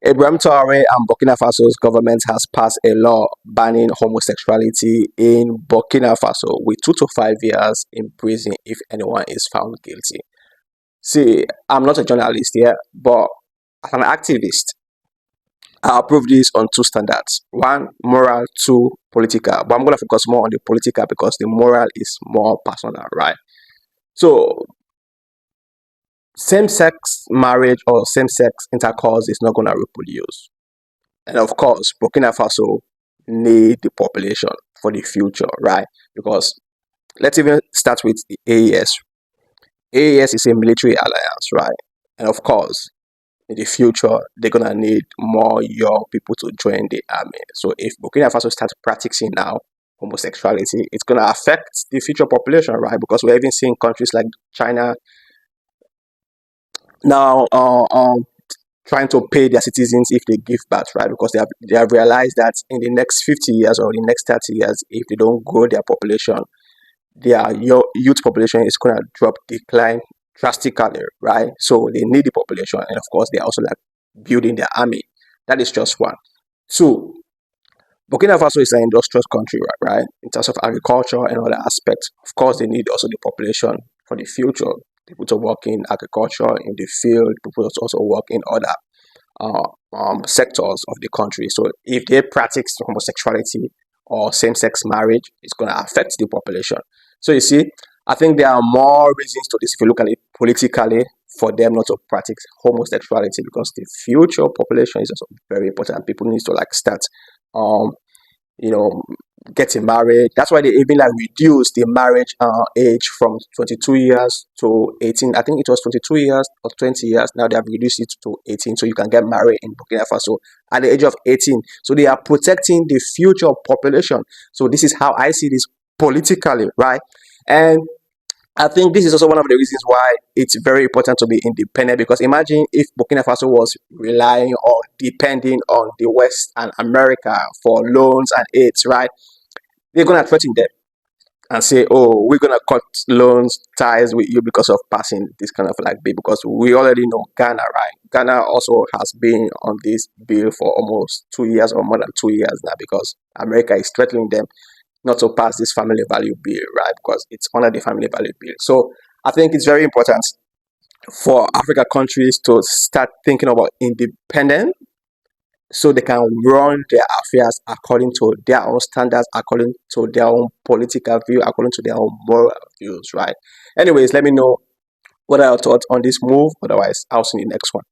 Ibrahim Traore and Burkina Faso's government has passed a law banning homosexuality in Burkina Faso with 2 to 5 years in prison if anyone is found guilty. See, I'm not a journalist here, but as an activist, I approve this on two standards. One, moral, two, political. But I'm going to focus more on the political because the moral is more personal, right? So, same-sex marriage or same-sex intercourse is not going to reproduce. And of course, Burkina Faso need the population for the future, right? Because let's even start with the AES. AES is a military alliance, right? And of course, in the future, they're gonna need more young people to join the army. So if Burkina Faso starts practicing now homosexuality, it's gonna affect the future population, right? Because we're even seeing countries like China now trying to pay their citizens if they give birth, right? Because they have realized that in the next 50 years or the next 30 years, if they don't grow their population, their youth population is going to decline drastically, right? So they need the population, and of course, they're also like building their army. That is just one. Two, Burkina Faso is an industrial country, right? In terms of agriculture and other aspects. Of course, they need also the population for the future. People to work in agriculture, in the field, people to also work in other sectors of the country. So if they practice homosexuality or same-sex marriage, it's going to affect the population. So you see, I think there are more reasons to this if you look at it politically for them not to practice homosexuality because the future population is also very important. People need to like start um you know getting married. That's why they even like reduce the marriage age from 22 years to 18. I think it was 22 years or 20 years. Now they have reduced it to 18, so you can get married in Burkina Faso at the age of 18. So they are protecting the future population. So this is how I see this politically, right? And I think this is also one of the reasons why it's very important to be independent because imagine if Burkina Faso was relying or depending on the West and America for loans and aids, right? They're gonna threaten them and say, "Oh, we're gonna cut loans ties with you because of passing this kind of like bill." Because we already know Ghana, right? Ghana also has been on this bill for almost 2 years or more than 2 years now because America is threatening them not to pass this family value bill, right? Because it's under the family value bill. So I think it's very important for Africa countries to start thinking about independence so they can run their affairs according to their own standards, according to their own political view, according to their own moral views, right? Anyways, let me know what are your thoughts on this move. Otherwise, I'll see you in the next one.